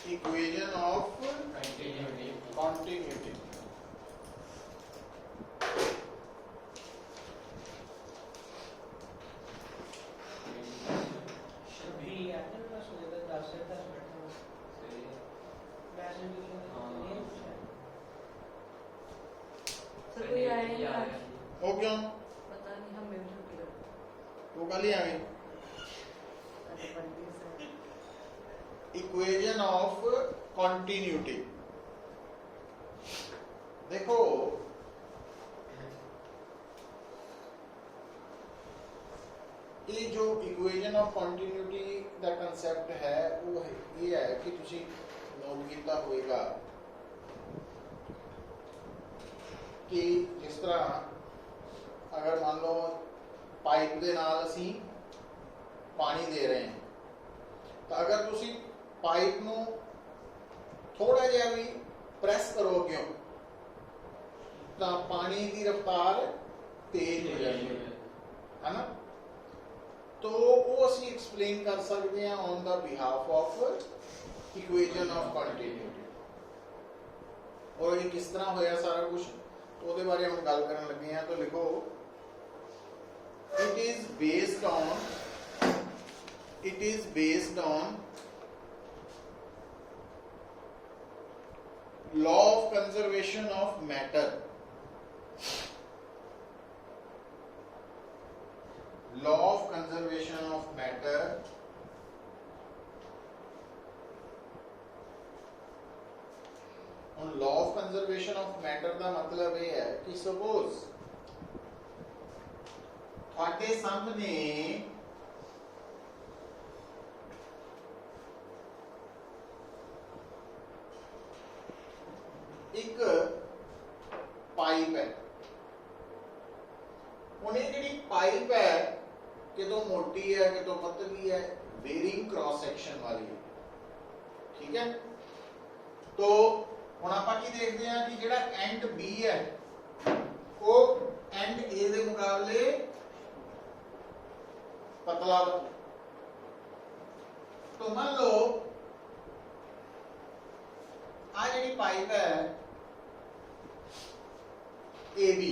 equation of continuity. continuity. भी आते हैं ना सुबह 10 से 10 बैठे हैं सही है। मैसेज लिखने के लिए पूछा तो कोई आया नहीं आज, वो क्यों? पता नहीं, हम भी छुट्टी कर वो कल ही आ गई। अरे बंदी से इक्वेशन ऑफ कॉन्टिन्यूटी। देखो ये जो इक्वेशन ऑफ कॉन्टिन्यूटी का कंसेप्ट है वो ये है कि तुसी नोट किया होगा कि जिस तरह अगर मान लो पाइप के नाल असी पानी दे रहे हैं तो अगर तुसी पाइप नू थोड़ा जिहा भी प्रेस करो क्यों तो पानी की रफ्तार तेज हो जाती है ना। तो वो असी एक्सप्लेन कर सकते हैं on the behalf of equation of continuity. और ये किस तरह होया सारा कुछ तो ਉਹਦੇ बारे हम गल करन लगे हैं। तो लिखो it is based on law of conservation of matter, law of conservation of matter ਹੁਣ law of conservation of matter ਦਾ ਮਤਲਬ ਇਹ ਹੈ ਕਿ ਸਪੋਜ਼ ਤੁਹਾਡੇ ਸਾਹਮਣੇ ਇੱਕ ਪਾਈਪ ਹੈ। ਹੁਣ ਇਹ ਜਿਹੜੀ ਪਾਈਪ ਹੈ ਕਿਤੋਂ ਮੋਟੀ ਹੈ ਕਿਤੋਂ ਪਤਲੀ ਹੈ, वेरिंग क्रॉस सेक्शन वाली है, ठीक है। तो ਹੁਣ ਆਪਾਂ ਕੀ ਦੇਖਦੇ ਹਾਂ ਕਿ ਜਿਹੜਾ ਐਂਡ B ਹੈ ਉਹ ਐਂਡ A ਦੇ ਮੁਕਾਬਲੇ पतला वा। तो मान लो आ जी पाइप है AB,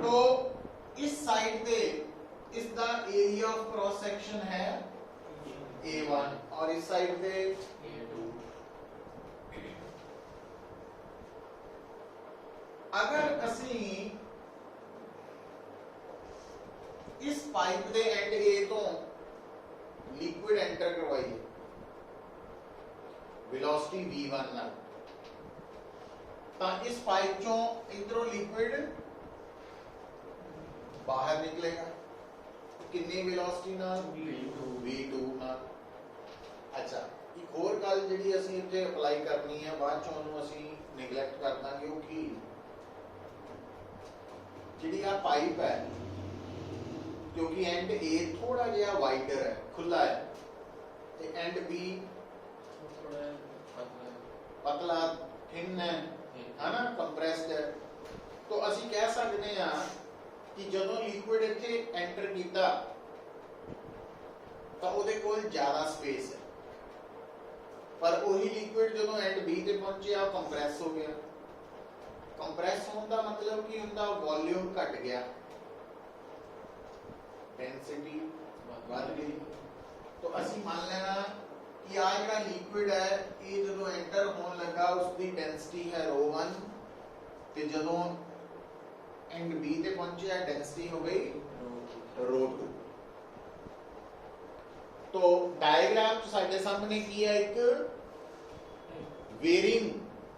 तो इस साइड पे इसका एरिया ऑफ क्रॉस सेक्शन है A1 और इस साइड पे A2। अगर असी इस पाइप दे एंड ए तो लिक्विड एंटर करवाइए वेलोसिटी v1 नाल, ਤਾਂ इस पाइप चों इधरों लिक्विड बाहर निकलेगा कितनी वेलोसिटी नाल v2 नाल। अच्छा एक और गल जिहड़ी असीं इत्थे अप्लाई करनी है बाद चों ਉਹਨੂੰ ਅਸੀਂ नेगलैक्ट कर दांगे ਉਹ की जिहड़ी आ पाइप है क्योंकि एंड ए थोड़ा जिहा वाइडर है खुला है ते एंड बी थोड़ा पतला थिन है ना कंप्रेस्ड है। तो ਅਸੀਂ कह सकते हैं कि ਜਦੋਂ लिक्विड ਇੱਥੇ एंटर ਕੀਤਾ ਤਾਂ ਉਹਦੇ ਕੋਲ ਜ਼ਿਆਦਾ स्पेस है, पर ਉਹੀ लिक्विड ਜਦੋਂ एंड बी ਤੇ ਪਹੁੰਚਿਆ कंप्रेस हो गया। कंप्रेस होने का मतलब कि उनका वॉल्यूम घट गया, डेंसिटी बढ़ गई। तो असी मान लेना कि आ जो लिक्विड है ये जो एंटर होने लगा उसकी डेंसिटी है ρ1 ते जो एंड बी ते पहुंचे डेंसिटी हो गई ρ2। तो डायग्राम साडे सामने की है एक वेरिंग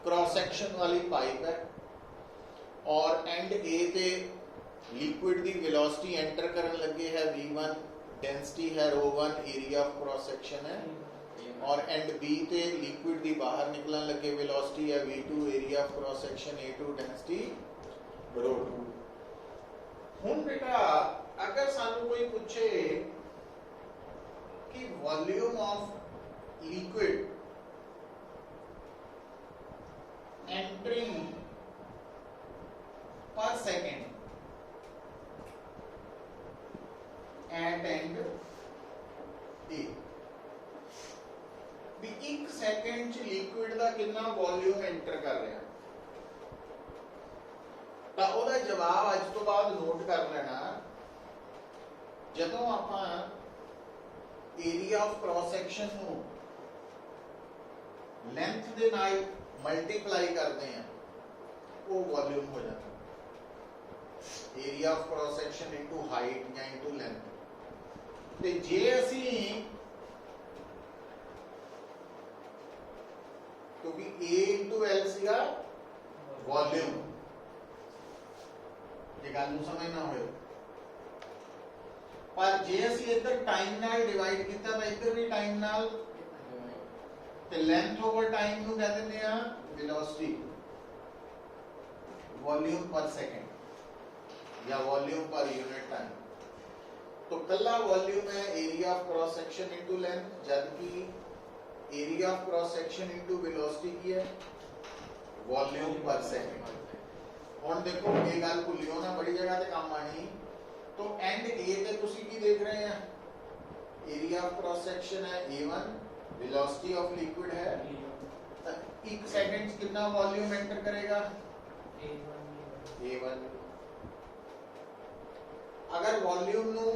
क्रॉस सेक्शन वाली पाइप है और एंड ए ते लिक्विड की वेलोसिटी एंटर करन लगे है v1, डेंसिटी है ρ1, एरिया ऑफ क्रॉस सेक्शन है, और एंड बी ते लिक्विड की बाहर निकलन लगे वेलोसिटी है v2, area of cross section a2, density ρ2। हुन बेटा अगर सानू कोई पूछे कि volume of liquid entering per second at end A, ਵੀ 1 ਸੈਕਿੰਡ ਚ ਲਿਕੁਇਡ ਦਾ ਕਿੰਨਾ ਵੋਲਿਊਮ ਐਂਟਰ ਕਰ ਰਿਹਾ, ਤਾਂ ਉਹਦਾ ਜਵਾਬ ਅੱਜ ਤੋਂ ਬਾਅਦ ਨੋਟ ਕਰ ਲੈਣਾ। ਜਦੋਂ ਆਪਾਂ ਏਰੀਆ ਆਫ ਕ੍ਰਾਸ ਸੈਕਸ਼ਨ ਨੂੰ ਲੈਂਥ ਦੇ ਨਾਲ ਮਲਟੀਪਲਾਈ ਕਰਦੇ ਆ, ਉਹ ਵੋਲਿਊਮ ਹੋ ਜਾਂਦਾ। Area of cross section into height ਜਾਂ ਇਨਟੂ ਲੈਂਥ। ਤੇ ਜੇ ਅਸੀਂ, ਕਿਉਂਕਿ A ਇਨਟੂ L ਸੀਗਾ ਵੋਲਿਊਮ, ਇਹ ਗੱਲ ਨੂੰ ਸਮਝਣਾ ਹੋਇਆ, ਪਰ ਜੇ ਅਸੀਂ ਇੱਧਰ ਟਾਈਮ ਨਾਲ ਡਿਵਾਈਡ ਕੀਤਾ ਤਾਂ ਇੱਧਰ ਵੀ ਟਾਈਮ ਨਾਲ, ਤੇ ਲੈਂਥ ਓਵਰ ਟਾਈਮ ਨੂੰ ਕਹਿ ਦਿੰਦੇ ਆ ਵੈਲੋਸਿਟੀ, वॉल्यूम पर सेकंड या वॉल्यूम पर यूनिट टाइम। तो कल्ला वॉल्यूम है area of cross section into length, जबकि area of cross section into velocity की है वॉल्यूम पर सेकंड। हुण देखो ये गल भुलियो ना, बड़ी जगह ते काम आनी। तो एंड ए ते तुसी की देख रहे हैं, एरिया ऑफ क्रॉस सेक्शन है A1, वेलोसिटी ऑफ लिक्विड है, 1 सेकंड कितना वॉल्यूम एंटर करेगा A1। अगर वॉल्यूम नु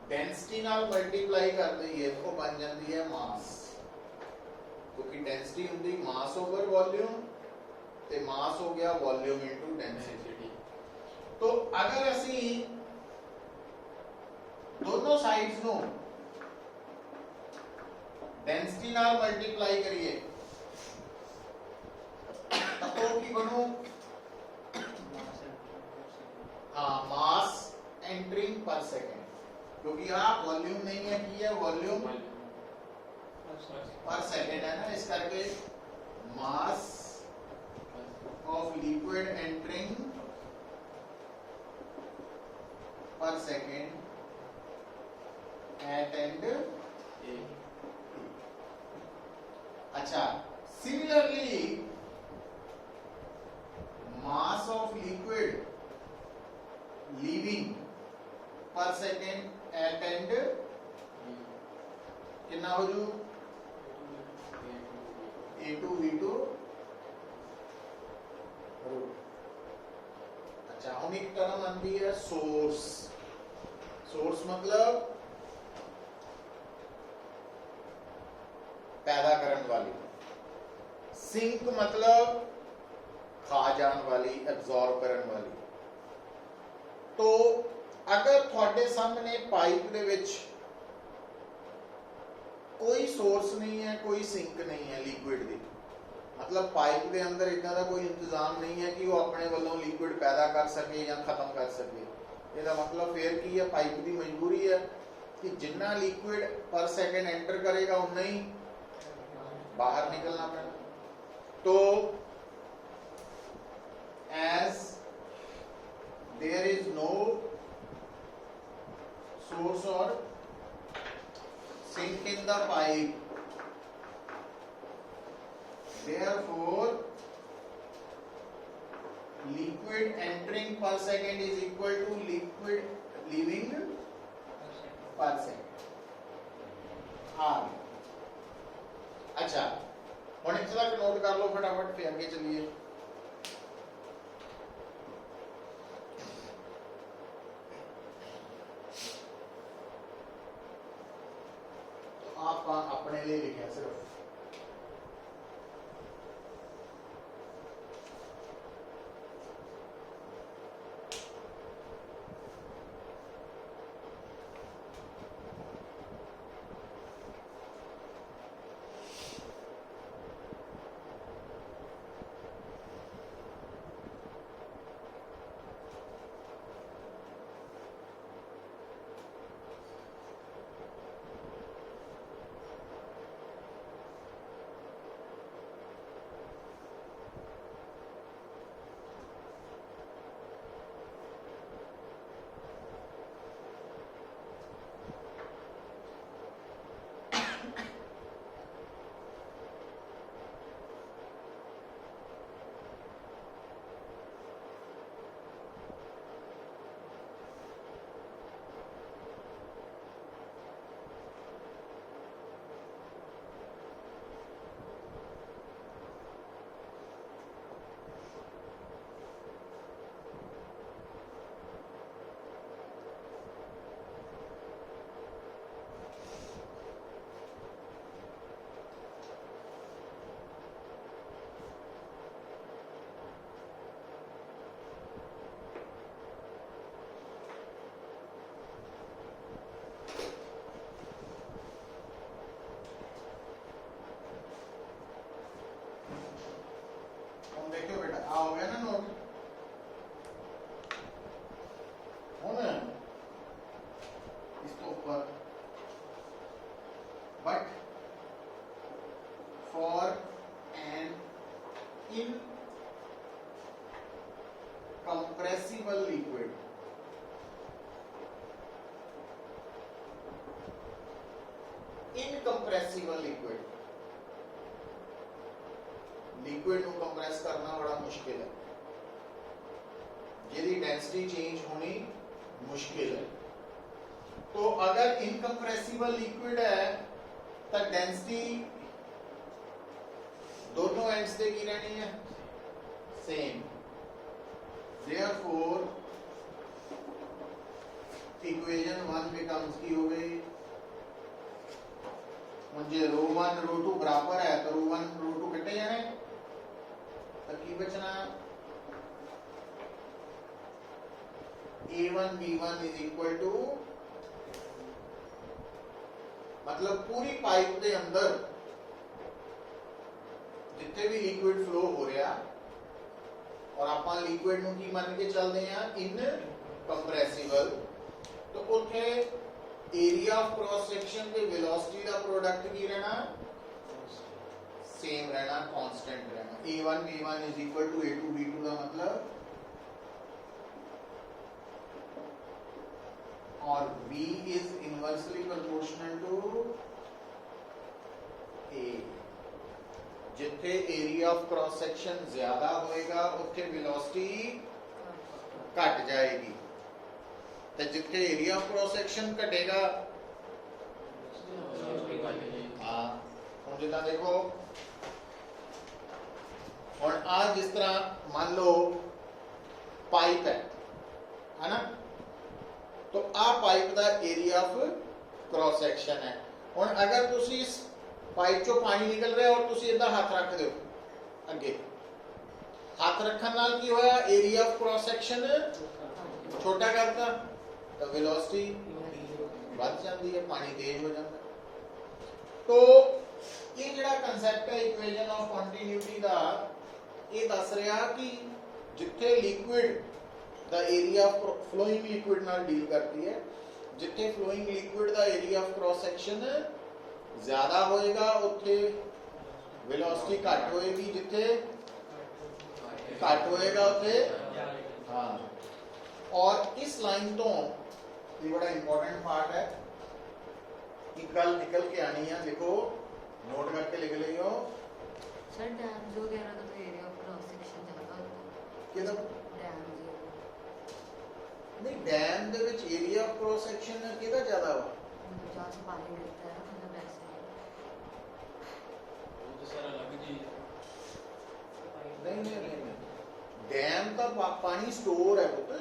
डेंसिटी नाल मल्टीप्लाई कर दईए तो बन जाती है मास, क्योंकि डेंसिटी होंदी मास ओवर वॉल्यूम, ते मास हो गया वॉल्यूम इनटू डेंसिटी। तो अगर असी दोनों साइड्स नु डेंसिटी नाल मल्टीप्लाई करिए तो की बनू, हाँ, मास एंटरिंग पर सेकंड, क्योंकि आप वॉल्यूम नहीं है की है वॉल्यूम पर सेकंड है ना, इस करके मास ऑफ लिक्विड एंटरिंग पर सेकंड एट एंड ए। अच्छा, similarly mass of liquid leaving पर सेकेंड एट एंड कितना हो जू A2 V2 रूट। अच्छा, हम एक टर्म आती है सोर्स। सोर्स मतलब पैदा करने वाली, सिंक मतलब खा जाने वाली, एब्जॉर्ब करने वाली। तो अगर थोड़े सामने पाइप दे विच कोई सोर्स नहीं है, कोई सिंक नहीं है लिक्विड दी, मतलब पाइप के अंदर इतना का कोई इंतजाम नहीं है कि वो अपने वालों लिक्विड पैदा कर सके या खत्म कर सके, इसका मतलब फिर की है, पाइप की मजबूरी है कि जितना लिक्विड पर सेकंड एंटर करेगा उतना ही बाहर निकलना पड़ेगा। तो as there is no source or sink in the pipe, therefore liquid entering per second is equal to liquid leaving per second R। अच्छा, हम इतना नोट कर लो फटाफट, फिर आगे चलिए। आप अपने लिए लिखे सिर्फ, इनकंप्रेसिबल लिक्विड, लिक्विड को कंप्रेस करना बड़ा मुश्किल है, जिहदी डेंसिटी चेंज होनी मुश्किल है। तो अगर इनकंप्रेसिबल लिक्विड है तो डेंसिटी दोनों एंड्स से की रहनी है सेम। Therefore इक्वेशन 1 becomes की हो गई, मुझे रो 1 रो 2 बराबर है तो रो 1 रो 2 कटे जाने, तो की बचना A1 B1 is equal to, मतलब पूरी पाइप के अंदर जितने भी लिक्विड फ्लो हो रहा और आप लिक्विड ਨੂੰ ਕੀ ਮੰਨ ਕੇ ਚੱਲਦੇ ਆ ਇਨਕੰਪਰੈਸਿਬਲ, तो ਉੱਥੇ ਏਰੀਆ ਆਫ ਕ੍ਰਾਸ ਸੈਕਸ਼ਨ ਤੇ ਵੈਲੋਸਿਟੀ ਦਾ ਪ੍ਰੋਡਕਟ ਕੀ ਰਹਿਣਾ, सेम रहना, कांस्टेंट रहना। A1 B1 is equal to A2 B2 का मतलब, और B is inversely proportional to A। जिथे एरिया ऑफ क्रॉस सेक्शन ज्यादा होएगा उत्थे वेलोसिटी घट जाएगी, तो जिथे एरिया ऑफ क्रॉस सेक्शन घटेगा, हाँ हम जिदा देखो और आज जिस तरह मान लो पाइप है ना, तो आ पाइप का एरिया ऑफ क्रॉस सेक्शन है। और अगर तुसी इस पाइप चो पानी निकल रहा है और तुसी इदा हाथ रख दो अगे, हाथ रखने नाल की होया, एरिया ऑफ क्रॉस सेक्शन छोटा करता तो वेलोसिटी बढ़ जाती है, पानी तेज हो जाता है। तो ये जिहड़ा कंसेप्ट है इक्वेशन ऑफ कंटिन्यूटी का, ये दस रहा कि जिथे liquid the area of flowing liquid नाल डील करती है, जिथे flowing liquid the area of cross section ज्यादा होएगा उत्थे वेलोसिटी घट होएगी, जिथे घट होएगा उत्थे, हाँ। और इस लाइन तो ये बड़ा इंपॉर्टेंट पार्ट है, कि कल निकल के आनी है, लिखो नोट करके लिख लियो। सर डैम जो कह रहा था तो एरिया ऑफ क्रॉस सेक्शन ज्यादा होता है, किधर डैम जो नहीं, dam they which area of cross section किधर ज्यादा हो, मतलब जहाँ से पानी गिरता है मतलब ऐसे वो तो सारा अलग चीज है। नहीं, डैम का पानी स्टोर है पुत्र,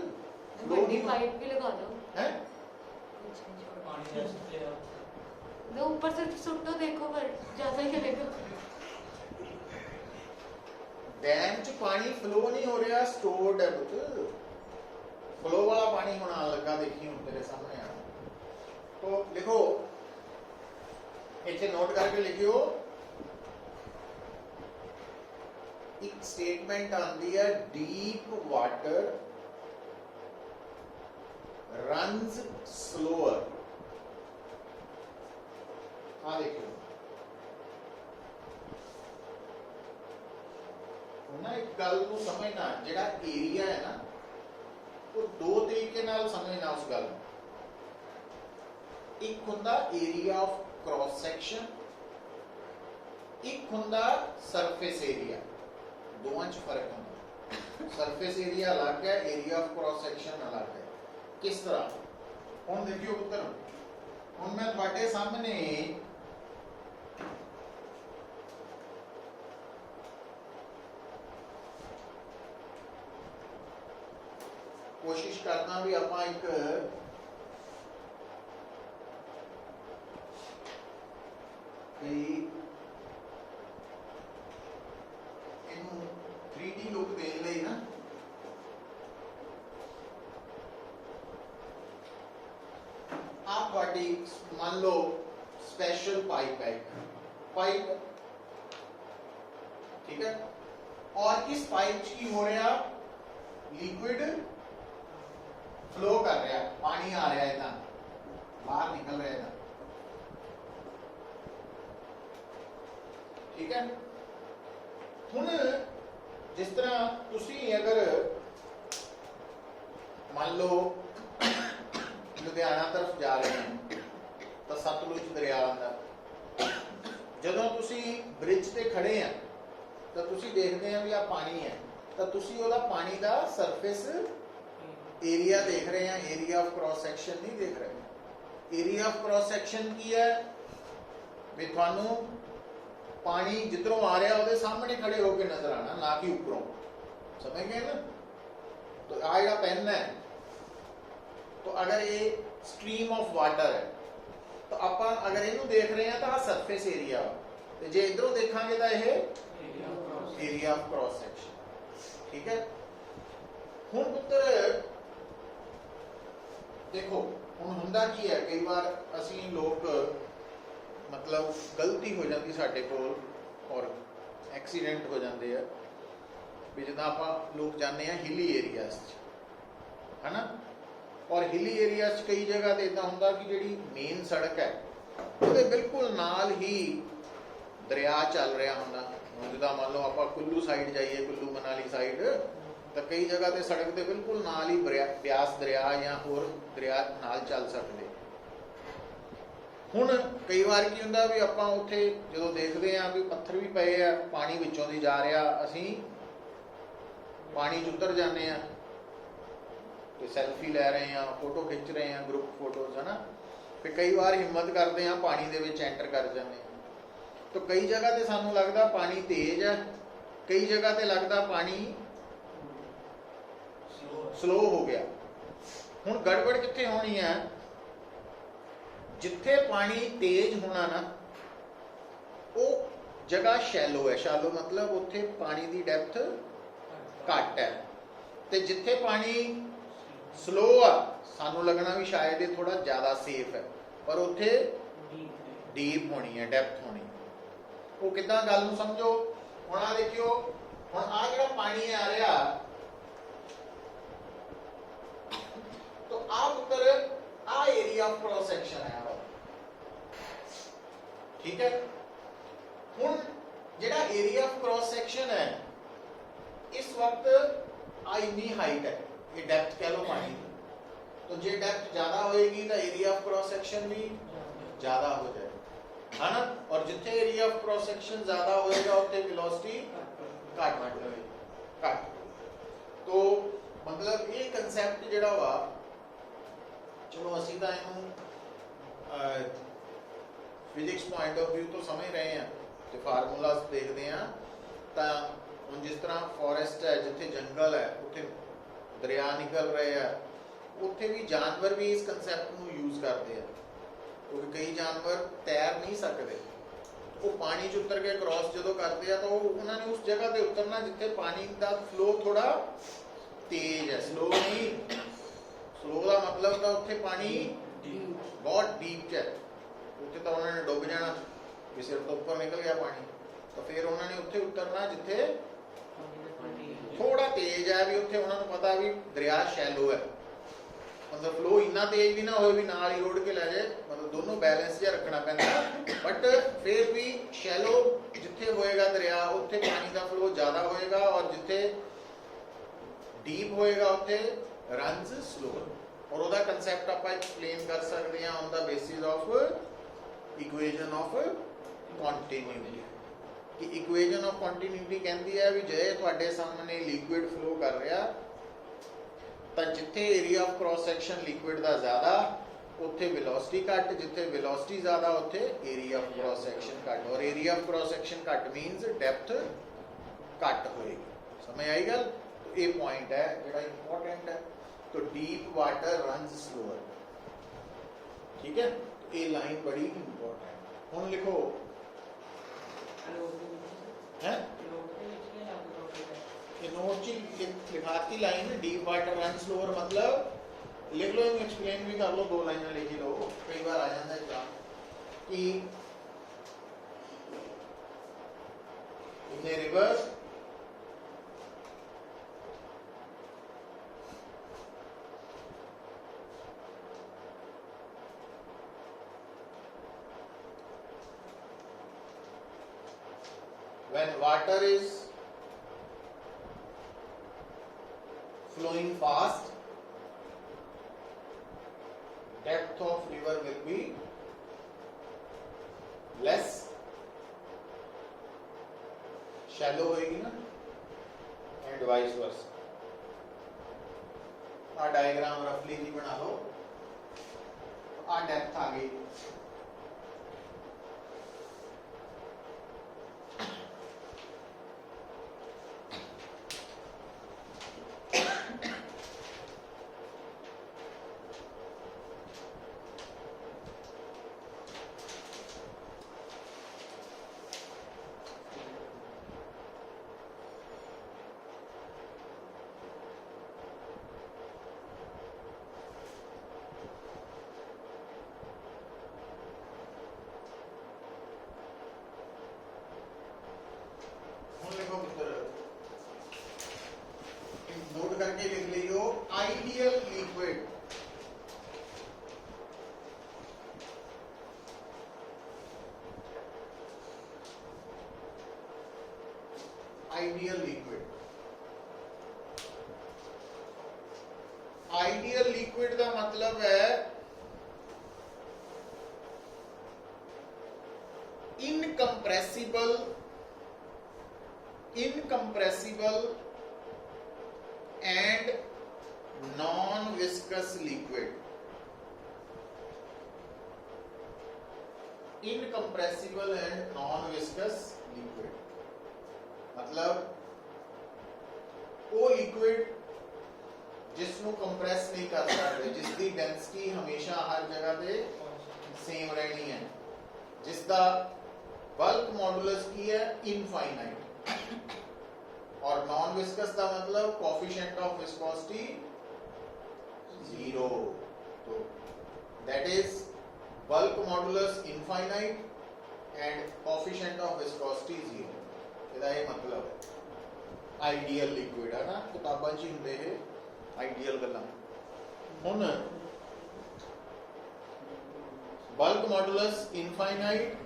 फ्लो बड़ी नहीं पाइप भी लगा दो है। कुछ नहीं छोड़ पानी दे सकते हैं दो ऊपर से सुट्टो देखो पर ज्यादा ही करेगा। डैम च पानी फ्लो नहीं हो रहा, स्टोर्ड है पुत्र, फ्लो वाला पानी होना लगा, देखिए हम तेरे सामने आ। तो लिखो इसे नोट करके लिखियो, एक स्टेटमेंट आती है, डीप वाटर रन्स स्लोअर। हाँ देखियो ना, एक गल को समझना, जेड़ा एरिया है ना वो दो तरीके नाल समझना उस गल। एक हुंदा एरिया ऑफ क्रॉस सेक्शन, एक हुंदा सरफेस एरिया, दोवां च फर्क हुंदा। सरफेस एरिया अलग है, एरिया ऑफ क्रॉस सेक्शन अलग है। किस तरह, हुण देखियो पुत्र, हुण मैं तुहाडे सामने कोशिश करना भी आप एक इनू 3D लुक देने लई ना, आप वाटी मान लो स्पेशल पाइप है, पाइप ठीक है, और इस पाइप की हो रहा लिक्विड फ्लो कर रहा, पानी आ रहा है ना, बाहर निकल रहा है ना, ठीक है। हुण जिस तरह तुसी अगर मान लो लुधियाना तरफ जा रहे हैं तो सतलुज दरिया आंदा, ਜਦੋਂ ਤੁਸੀਂ ਬ੍ਰਿਜ ਤੇ ਖੜੇ ਆ ਤਾਂ ਤੁਸੀਂ ਦੇਖਦੇ ਆ ਵੀ ਆ ਪਾਣੀ ਹੈ, ਤਾਂ ਤੁਸੀਂ ਉਹਦਾ ਪਾਣੀ ਦਾ ਸਰਫੇਸ ਏਰੀਆ ਦੇਖ ਰਹੇ ਆ, ਏਰੀਆ ਆਫ ਕ੍ਰਾਸ ਸੈਕਸ਼ਨ ਨਹੀਂ ਦੇਖ ਰਹੇ। ਏਰੀਆ ਆਫ ਕ੍ਰਾਸ ਸੈਕਸ਼ਨ ਕੀ ਹੈ ਵੀ ਤੁਹਾਨੂੰ ਪਾਣੀ ਜਿੱਧਰੋਂ ਆ ਰਿਹਾ ਉਹਦੇ ਸਾਹਮਣੇ ਖੜੇ ਹੋ ਕੇ ਨਜ਼ਰ ਆਣਾ, ਨਾ ਕਿ ਉੱਪਰੋਂ। समझ गए ना? तो आ ਜਿਹੜਾ पेन है, तो अगर ये स्ट्रीम ऑफ वाटर है तो ਆਪਾਂ अगर ਇਹਨੂੰ ਦੇਖ ਰਹੇ ਹਾਂ ਤਾਂ ਆ ਸਰਫੇਸ ਏਰੀਆ, ਤੇ ਜੇ ਇਧਰੋਂ ਦੇਖਾਂਗੇ ਤਾਂ ਇਹ ਏਰੀਆ ਆਫ ਕ੍ਰਾਸ ਸੈਕਸ਼ਨ। ਠੀਕ ਹੈ। ਹੁਣ ਪੁੱਤਰ ਦੇਖੋ, ਹੁਣ ਹੁੰਦਾ ਕੀ ਹੈ, ਕਈ ਵਾਰ ਅਸੀਂ ਲੋਕ ਮਤਲਬ ਗਲਤੀ ਹੋ ਜਾਂਦੀ ਸਾਡੇ ਕੋਲ ਔਰ ਐਕਸੀਡੈਂਟ ਹੋ ਜਾਂਦੇ ਆ ਵੀ ਜਦੋਂ ਆਪਾਂ ਲੋਕ ਜਾਂਦੇ ਆ ਹਿਲੀ ਏਰੀਆਜ਼ 'ਚ, ਹੈ ਨਾ। ਔਰ ਹਿਲੀ ਏਰੀਆਜ਼ 'ਚ ਕਈ ਜਗ੍ਹਾ ਤੇ ਇਦਾਂ ਹੁੰਦਾ ਕਿ ਜਿਹੜੀ ਮੇਨ ਸੜਕ ਹੈ ਉਹਦੇ ਬਿਲਕੁਲ ਨਾਲ ਹੀ ਦਰਿਆ ਚੱਲ ਰਿਹਾ ਹੁੰਦਾ। ਹੁਣ ਜਿੱਦਾਂ ਮੰਨ ਲਓ ਆਪਾਂ ਕੁੱਲੂ ਸਾਈਡ ਜਾਈਏ, ਕੁੱਲੂ ਮਨਾਲੀ ਸਾਈਡ, ਤਾਂ ਕਈ ਜਗ੍ਹਾ ਤੇ ਸੜਕ ਦੇ ਬਿਲਕੁਲ ਨਾਲ ਹੀ ਬਿਆਸ ਦਰਿਆ ਜਾਂ ਹੋਰ ਦਰਿਆ ਨਾਲ ਚੱਲ ਸਕਦੇ। ਹੁਣ ਕਈ ਵਾਰ ਕੀ ਹੁੰਦਾ ਵੀ ਆਪਾਂ ਉੱਥੇ ਜਦੋਂ ਦੇਖਦੇ ਆ ਵੀ ਪੱਥਰ ਵੀ ਪਏ ਆ, ਪਾਣੀ ਵਿੱਚੋਂ ਦੀ ਜਾ ਰਿਹਾ, ਅਸੀਂ ਪਾਣੀ 'ਚ ਉਤਰ ਜਾਂਦੇ ਆ ਤੇ ਸੈਲਫੀ ਲੈ ਰਹੇ ਆ, ਫੋਟੋ ਖਿੱਚ ਰਹੇ ਆ, ਗਰੁੱਪ ਫੋਟੋਜ਼, ਹੈ ਨਾ। ਫਿਰ ਕਈ ਵਾਰ ਹਿੰਮਤ ਕਰਦੇ ਆ ਪਾਣੀ ਦੇ ਵਿੱਚ ਐਂਟਰ ਕਰ ਜਾਂਦੇ ਆ, ਤਾਂ ਕਈ ਜਗ੍ਹਾ ਤੇ ਸਾਨੂੰ ਲੱਗਦਾ ਪਾਣੀ ਤੇਜ਼ ਹੈ, ਕਈ ਜਗ੍ਹਾ ਤੇ ਲੱਗਦਾ ਪਾਣੀ ਸਲੋ ਹੋ ਗਿਆ। ਹੁਣ ਗੜਬੜ ਕਿੱਥੇ ਹੋਣੀ ਹੈ? ਜਿੱਥੇ ਪਾਣੀ ਤੇਜ਼ ਹੋਣਾ ਨਾ ਉਹ ਜਗ੍ਹਾ ਸ਼ੈਲੋ ਹੈ। ਸ਼ੈਲੋ ਮਤਲਬ ਉੱਥੇ ਪਾਣੀ ਦੀ ਡੈਪਥ ਘੱਟ ਹੈ, ਤੇ ਜਿੱਥੇ ਪਾਣੀ ਸਲੋ ਆ ਸਾਨੂੰ ਲੱਗਣਾ ਵੀ ਸ਼ਾਇਦ ਇਹ ਥੋੜਾ ਜ਼ਿਆਦਾ ਸੇਫ ਹੈ, ਪਰ ਉੱਥੇ ਡੀਪ ਹੋਣੀ ਹੈ, ਡੈਪਥ ਹੋਣੀ। ਉਹ ਕਿੱਦਾਂ, ਗੱਲ ਨੂੰ ਸਮਝੋ। ਹੁਣ ਆ ਦੇਖਿਓ, ਹੁਣ ਆ ਜਿਹੜਾ ਪਾਣੀ ਆ ਰਿਹਾ, तो आप उधर आ एरिया ऑफ क्रॉस सेक्शन है, ठीक है। हुन जेड़ा एरिया ऑफ क्रॉस सेक्शन है इस वक्त आ इतनी हाइट है, ये डेप्थ कह लो पानी की, तो जे डेप्थ ज्यादा होएगी तो एरिया ऑफ क्रॉस सेक्शन भी ज्यादा हो जाएगा, है ना। और जिथे एरिया ऑफ क्रॉस सेक्शन ज्यादा होएगा उत्थे वेलोसिटी घट होएगी, घट। तो मतलब ये कंसेप्ट जेड़ा वा, चलो असी तो इनू फिजिक्स पॉइंट ऑफ व्यू तो समझ रहे हैं, तो फार्मूलाज देखते हैं। तो हुण जिस तरह फॉरेस्ट है, जिथे जंगल है उत्थे दरिया निकल रहे हैं, उत्थे भी जानवर भी इस कंसैप्ट को यूज करते हैं, क्योंकि कई जानवर तैर नहीं सकते, वो पानी च उतर के क्रॉस जो करते हैं तो उन्होंने उस जगह पे उतरना जिथे पानी का फ्लो थोड़ा तेज है, स्लो नहीं। स्लो का मतलब तो उत्थे पानी बहुत डीप है, उत्थे तो उन्होंने डुब जाना, भी सिर तो ऊपर निकल गया पानी, तो फिर उन्होंने उत्थे उतरना जिथे थोड़ा तेज है, भी उत्थे उन्होंने पता भी दरिया शैलो है, मतलब फ्लो इन्ना तेज भी ना हो भी नाल ही रोड के ले जाए, मतलब दोनों बैलेंस जिहा रखना पैंदा। बट फिर भी शैलो जिथे होएगा दरिया उत्थे पानी का फ्लो ज़्यादा होएगा, और जिथे डीप होएगा उत्थे रन्स स्लो। और ਉਹਦਾ ਕੰਸੈਪਟ ਆਪਾਂ ਐਕਸਪਲੇਨ ਕਰ ਸਕਦੇ ਹਾਂ on the basis of equation of continuity. ਕਿ ਇਕੁਏਸ਼ਨ ਆਫ ਕੰਟੀਨਿਊਟੀ ਕਹਿੰਦੀ ਹੈ ਵੀ ਜੇ ਤੁਹਾਡੇ ਸਾਹਮਣੇ ਲਿਕੁਇਡ ਫਲੋ ਕਰ ਰਿਹਾ ਤਾਂ ਜਿੱਥੇ area of cross section liquid ਦਾ ਜ਼ਿਆਦਾ ਉੱਥੇ ਵੈਲੋਸਿਟੀ ਘੱਟ, ਜਿੱਥੇ ਵੈਲੋਸਿਟੀ ਜ਼ਿਆਦਾ ਉੱਥੇ ਏਰੀਆ ਆਫ ਕ੍ਰਾਸ ਸੈਕਸ਼ਨ ਘੱਟ। ਔਰ ਏਰੀਆ ਆਫ ਕ੍ਰਾਸ ਸੈਕਸ਼ਨ ਘੱਟ ਮੀਨਸ ਡੈਪਥ ਘੱਟ ਹੋਏਗੀ। ਸਮਝ ਆਈ ਗੱਲ? तो ये पॉइंट है जो इंपॉर्टेंट है। तो डीप वाटर रन्स स्लोअर, ठीक है। तो ये लाइन बड़ी इंपॉर्टेंट। हुण लिखो है ये नोट ची लिखाती line deep water run slower, मतलब लिख लो, इन्हें एक्सप्लेन भी कर लो, दो लाइनें लिख ही लो, कई बार आ जाता है एग्जाम कि इन्हें reverse when water is flowing fast, depth of river will be less, shallow होएगी ना, एंड वाइस वर्सा। आ डायग्राम रफली जी बना लो। आ डेप्थ आ गई, लिखो पुत्र, नोट करके लिख लीजिए ideal liquid. Ideal liquid, ideal liquid का मतलब है incompressible, incompressible and non viscous liquid. Incompressible and non viscous liquid मतलब वो लिक्विड जिसनों कंप्रेस नहीं कर सकते, जिसकी डेंसिटी हमेशा हर जगह पे सेम रहनी है, जिसका बल्क मॉडुलस की है इनफाइनाइट, और नॉन विस्कस का मतलब कोफिशिएंट ऑफ विस्कोसिटी 0। तो that is bulk modulus infinite and coefficient of viscosity 0। ਇਹਦਾ ਇਹ मतलब है आइडियल लिक्विड है ना, किताबां च ਹੁੰਦੇ ਇਹ आइडियल ਗੱਲਾਂ। ਹੁਣ bulk modulus infinite,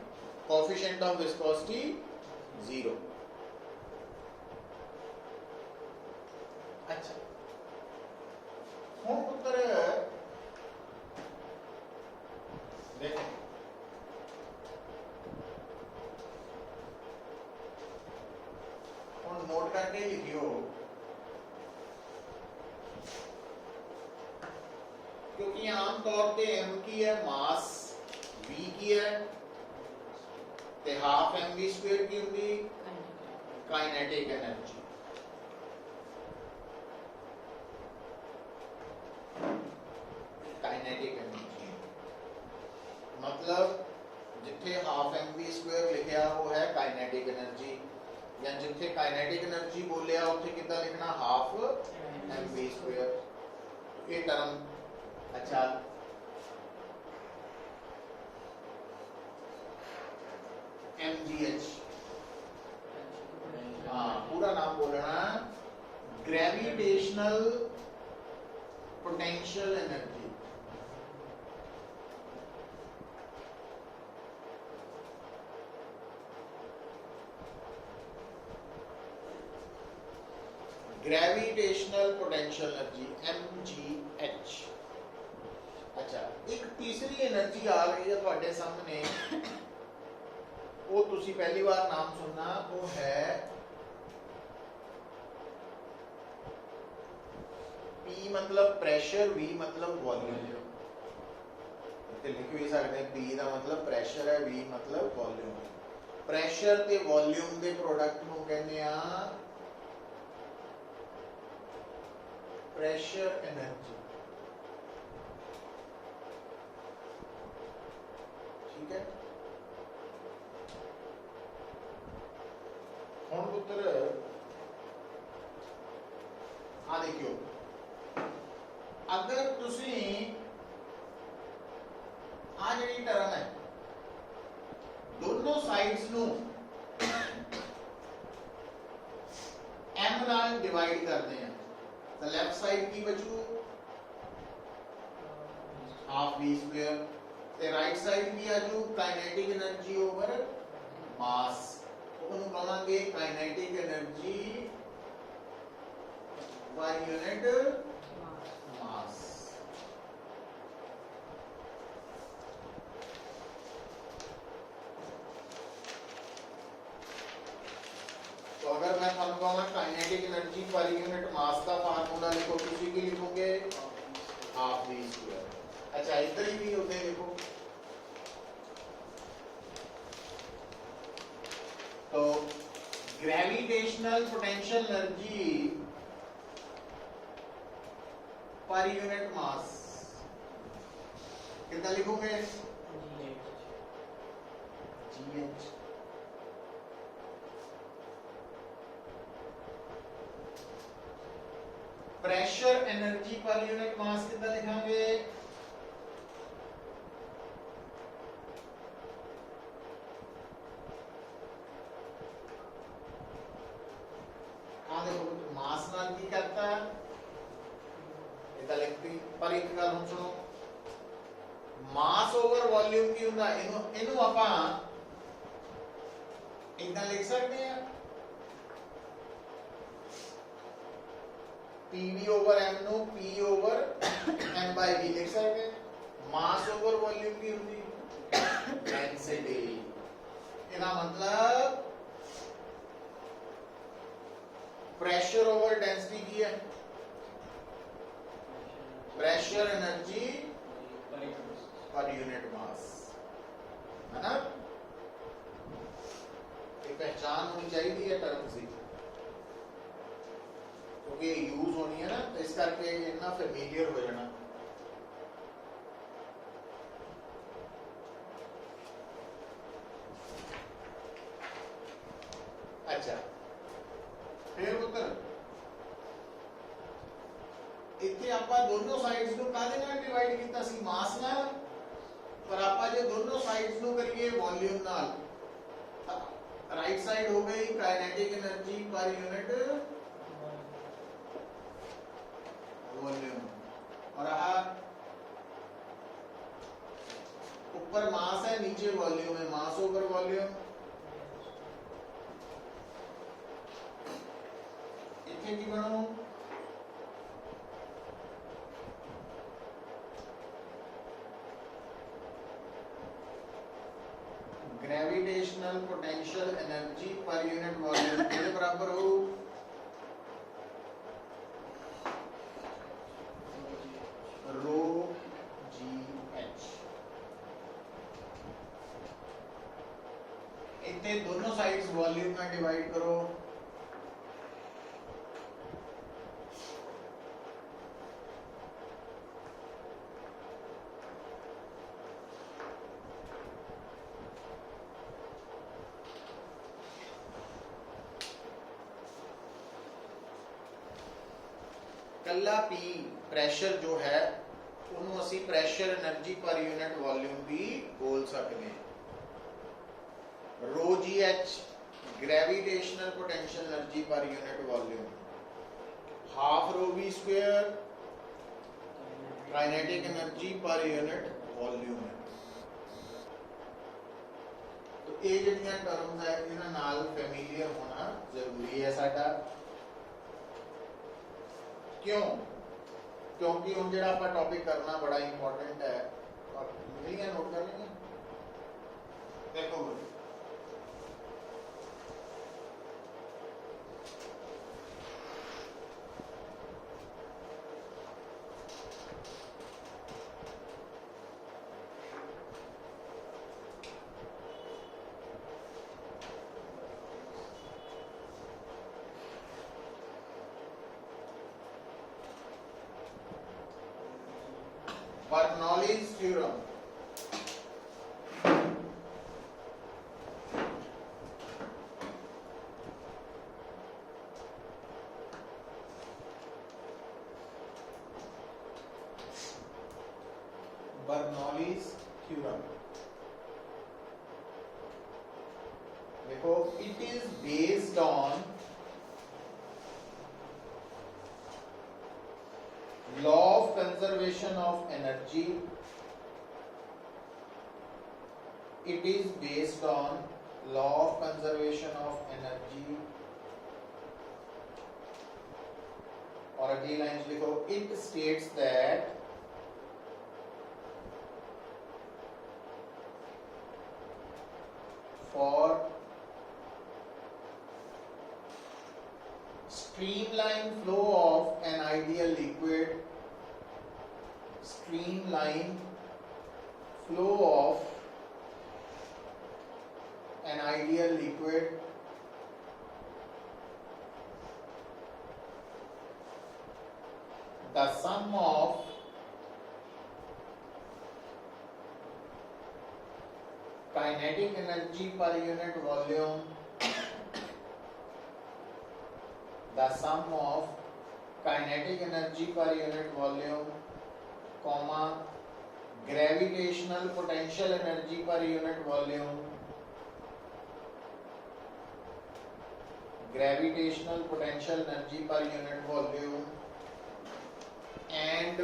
coefficient of viscosity 0। अच्छा ਹੁਣ ਪੁੱਤਰ देखो ਹੁਣ नोट करके लिखियो, क्योंकि आम तौर पे m की है मास, v की है ते हाफ mv स्क्वायर की होंगी काइनेटिक एनर्जी। काइनेटिक एनर्जी मतलब जिथे हाफ mv स्क्वायर लिखा वो है काइनेटिक एनर्जी, या जिथे काइनेटिक एनर्जी बोलिया उथे कितना लिखना हाफ mv स्क्वायर। ये टर्म अच्छा mgh, हाँ पूरा नाम बोलना gravitational potential energy. Gravitational potential energy mgh। अच्छा एक तीसरी एनर्जी आ गई है ਤੁਹਾਡੇ सामने, वो तुसी पहली बार नाम सुनना, वो है P मतलब प्रेशर, V मतलब वॉल्यूम। लिख भी सकते P का मतलब प्रेशर है, V मतलब वॉल्यूम। प्रेशर ते वॉल्यूम के प्रोडक्ट नूं कहने आ प्रेशर एनर्जी। ठीक है, हुण पुत्र आ देखियो, अगर तुसी आ जिहड़ी टर्म है दोनों साइड्स नूं m नाल डिवाइड करते हैं तो लेफ्ट साइड की बचू हाफ v स्क्वायर, ते राइट साइड की आजू काइनेटिक एनर्जी ओवर मास। तो कहांगे kinetic energy by unit mass. तो पर यूनिट मास का फार्मूला लिखो, किसी की लिखोगे हाफ वी स्क्वायर। अच्छा इधर ही भी होते हैं देखो, तो gravitational potential energy per unit mass कितना लिखोगे GH। Pressure energy per unit mass कितना लिखेंगे देखो मास नाल की करता है इतना लिखती पर एक गल हम सुनो, मास ओवर वॉल्यूम की ਹੁੰਦਾ ਇਹਨੂੰ ਆਪਾਂ इतना लिख सकते हैं PV over M no P over M by V लिख सकते हैं। मास ओवर वॉल्यूम की होती डेंसिटी, इसका मतलब प्रेशर ओवर डेंसिटी की है, pressure energy per unit mass, है ना। एक पहचान होनी चाहिए टर्म से, क्योंकि यूज होनी है ना, तो इस करके इतना फेमिलियर हो जाना। अच्छा फिर पुत्र इतने ਆਪਾਂ दोनों साइड्स ਨੂੰ ਕਾਹਦੇ ਨਾਲ ਡਿਵਾਈਡ ਕੀਤਾ ਸੀ ਮਾਸ ਨਾਲ, पर ਆਪਾਂ ਜੇ दोनों साइड्स ਨੂੰ ਕਰੀਏ वॉल्यूम ਨਾਲ, राइट साइड हो गई kinetic energy per unit volume, और ऊपर मास है नीचे वॉल्यूम है, मास ओवर वॉल्यूम। इतने की बनू gravitational potential energy per unit volume के बराबर हो रो जी एच। इतने दोनों साइड्स वॉल्यूम में डिवाइड करो, कल्ला P प्रेशर जो है ਉਹਨੂੰ ਅਸੀਂ pressure energy per unit volume भी बोल सकते हैं। Rho g h gravitational potential energy per unit volume, half rho v square kinetic energy per unit volume है। तो ये ਜਿਹੜੀਆਂ टर्म्स है ਇਹਨਾਂ ਨਾਲ फैमिलियर होना जरूरी है साडा। क्यों? क्योंकि हम जो आप टॉपिक करना बड़ा इंपॉर्टेंट है, नोट कर लेंगे। देखो Bernoulli's theorem, Bernoulli's theorem देखो it is based on law of conservation of energy, it is based on law of conservation of energy, और अगली लाइन लिखो it states that for streamline flow of an ideal liquid, streamline flow of an ideal liquid the sum of kinetic energy per unit volume, the sum of kinetic energy per unit volume, comma, gravitational potential energy per unit volume, gravitational potential energy per unit volume, and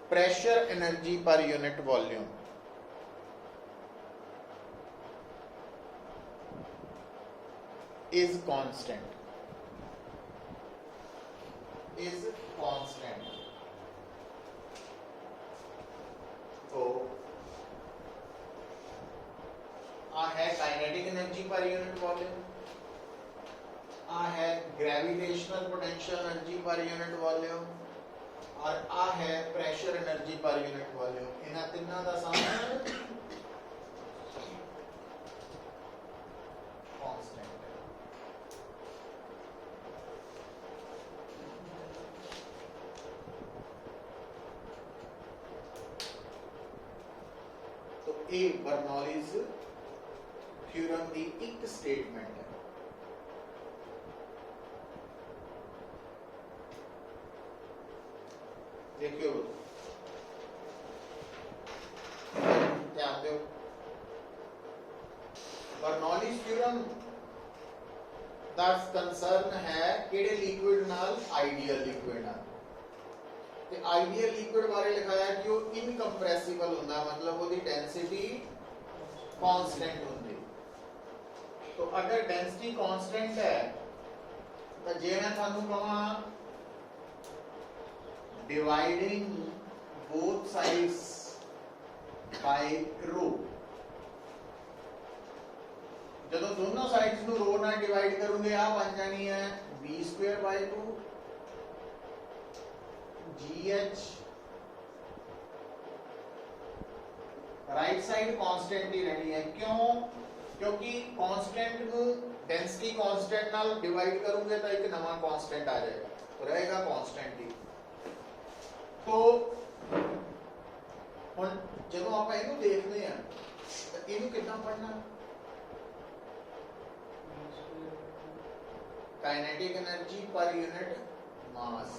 pressure energy per unit volume. Is constant. Is constant. तो आ है kinetic energy per unit volume, आ है gravitational potential energy per unit volume और आ है pressure energy per unit volume. इन्हां तिन्हां दा सम कांस्टेंट है। तो ये बर्नौलीज थ्योरम की एक स्टेटमेंट है। देखियो ध्यान दो, बर्नौलीज थ्योरम दा कंसर्न है किहड़े लिक्विड नाल, आइडियल लिक्विड नाल। ते आइडियल लिक्विड बारे लिखाया कि वो इनकंप्रेसिबल हुंदा, मतलब उसकी डेंसिटी कांस्टेंट हुंदी। तो अगर डेंसिटी कांस्टेंट है तो जे मैं थानू कहां डिवाइडिंग बोथ साइड्स बाय रो, जब दोनों साइड्स नु रो ना डिवाइड करूंगे आ बन जानी है b²/2 GH। Right side constant ही रहनी है, क्यों? क्योंकि कांस्टेंट नु डेंसिटी कांस्टेंट नाल डिवाइड करूंगे तो एक नवा कांस्टेंट आ जाएगा, तो रहेगा कांस्टेंट ही। तो हुण जदों आप इहनू देखदे हैं तो इहनू कितना पढ़ना, kinetic energy per unit mass,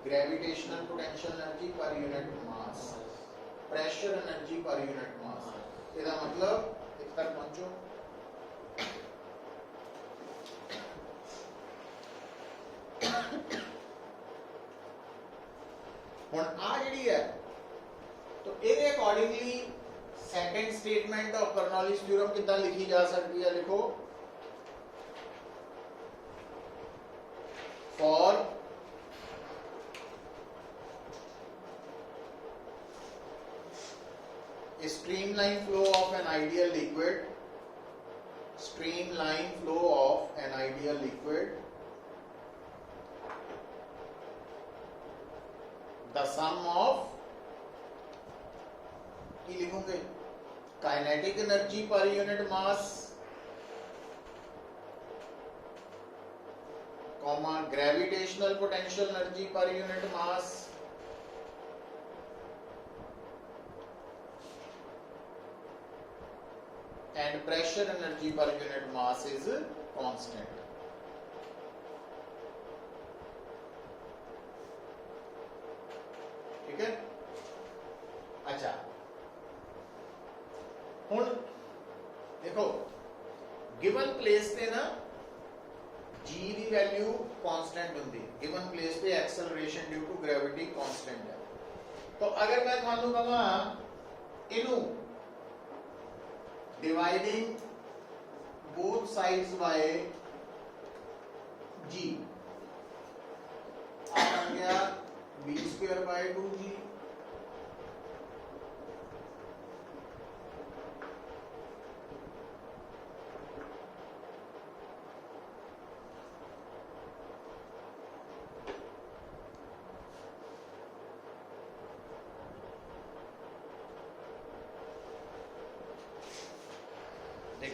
gravitational potential energy per unit mass, pressure energy per unit mass. इसका मतलब इस तक पहुंचो। हुण आ जिहड़ी है तो इहदे accordingly second statement of Bernoulli's theorem कितना लिखी जा सकती है? लिखो, for streamline flow of an ideal liquid, streamline flow of an ideal liquid, the sum of की लिखोगे kinetic energy per unit mass, comma gravitational potential energy per unit mass, and pressure energy per unit mass is constant। ठीक है। अच्छा हुण देखो given place पे ना g की वैल्यू कांस्टेंट होंगी, गिवन प्लेस पे acceleration due to gravity constant है। तो अगर मैं थानू कहां इनू dividing both sides by g, आ बन गया b²/2g,